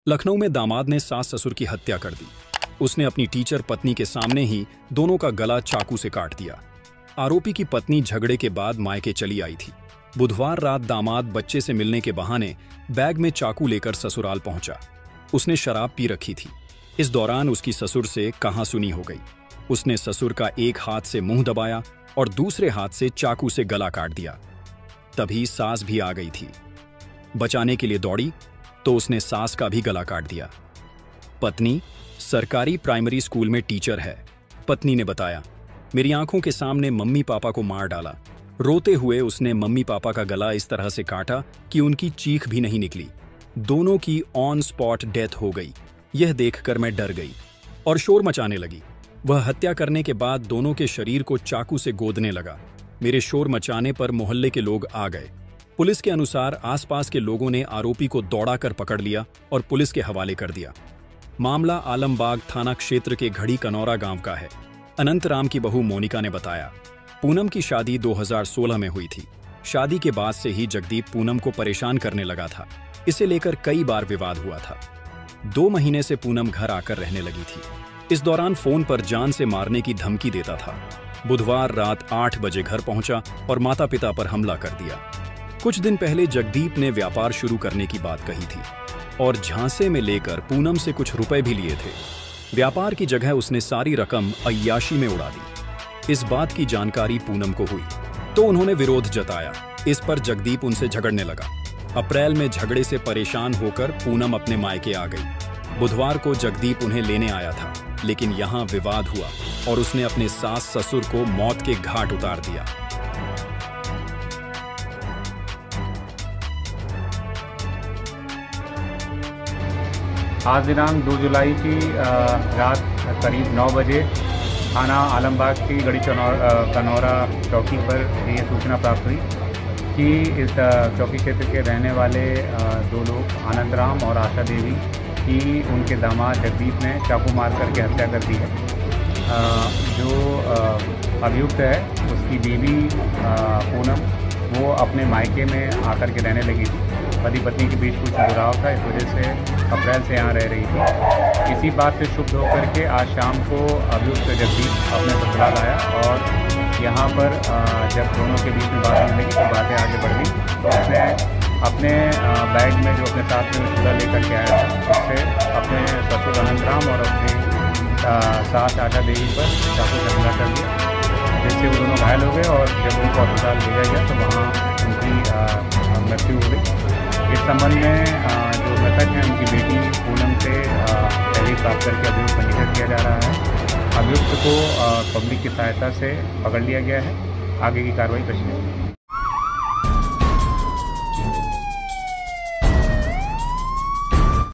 लखनऊ में दामाद ने सास ससुर की हत्या कर दी। उसने अपनी टीचर पत्नी के सामने ही दोनों का गला चाकू से काट दिया। आरोपी की पत्नी झगड़े के बाद मायके चली आई थी। बुधवार रात दामाद बच्चे से मिलने के बहाने बैग में चाकू लेकर ससुराल पहुंचा। उसने शराब पी रखी थी। इस दौरान उसकी ससुर से कहासुनी हो गई। उसने ससुर का एक हाथ से मुंह दबाया और दूसरे हाथ से चाकू से गला काट दिया। तभी सास भी आ गई थी। बचाने के लिए दौड़ी तो उसने सास का भी गला काट दिया। पत्नी सरकारी प्राइमरी स्कूल में टीचर है। पत्नी ने बताया, मेरी आंखों के सामने मम्मी पापा को मार डाला। रोते हुए उसने मम्मी पापा का गला इस तरह से काटा कि उनकी चीख भी नहीं निकली। दोनों की ऑन स्पॉट डेथ हो गई। यह देखकर मैं डर गई और शोर मचाने लगी। वह हत्या करने के बाद दोनों के शरीर को चाकू से गोदने लगा। मेरे शोर मचाने पर मोहल्ले के लोग आ गए। पुलिस के अनुसार आसपास के लोगों ने आरोपी को दौड़ाकर पकड़ लिया और पुलिस के हवाले कर दिया। मामला आलमबाग थाना क्षेत्र के घड़ी कनौरा गांव का है। अनंतराम की बहू मोनिका ने बताया, पूनम की शादी 2016 में हुई थी। शादी के बाद से ही जगदीप पूनम को परेशान करने लगा था। इसे लेकर कई बार विवाद हुआ था। 2 महीने से पूनम घर आकर रहने लगी थी। इस दौरान फोन पर जान से मारने की धमकी देता था। बुधवार रात 8 बजे घर पहुंचा और माता पिता पर हमला कर दिया। कुछ दिन पहले जगदीप ने व्यापार शुरू करने की बात कही थी और झांसे में लेकर पूनम से कुछ रुपए भी लिए थे। व्यापार की जगह उसने सारी रकम अय्याशी में उड़ा दी। इस बात की जानकारी पूनम को हुई तो उन्होंने विरोध जताया। इस पर जगदीप उनसे झगड़ने लगा। अप्रैल में झगड़े से परेशान होकर पूनम अपने मायके आ गई। बुधवार को जगदीप उन्हें लेने आया था, लेकिन यहाँ विवाद हुआ और उसने अपने सास ससुर को मौत के घाट उतार दिया। आज दिनांक 2 जुलाई की रात करीब 9 बजे थाना आलमबाग की घड़ी कनौरा चौकी पर ये सूचना प्राप्त हुई कि इस चौकी क्षेत्र के रहने वाले 2 लोग आनंदराम और आशा देवी की उनके दामाद जगदीप ने चाकू मार करके हत्या कर दी है। जो अभियुक्त है उसकी बीवी पूनम वो अपने मायके में आकर के रहने लगी थी। पति पत्नी के बीच कुछ जुड़ाव था, इस वजह से अप्रैल से यहाँ रह रही थी। इसी बात से क्षुब्ध होकर के आज शाम को अभियुक्त जगदीप अपने ससुराल आया और यहाँ पर जब दोनों के बीच में बात होने लगी तो बातें आगे बढ़ गई। तो उसने अपने बैग में जो अपने साथ में चूल्हा लेकर के आया था उससे अपने ससुर अनंतराम और अपनी सास आशा देवी पर चाकू से हमला कर दिया, जिससे वो दोनों घायल हो गए और जब उनको अस्पताल भेजा गया तो वहाँ उनकी मृत्यु हो गई। इस संबंध में जो मृतक हैं उनकी बेटी पूनम से तहरीर प्राप्त करके अभियुक्त पंजीकृत किया जा रहा है। अभियुक्त को पब्लिक की सहायता से पकड़ लिया गया है। आगे की कार्रवाई प्रश्न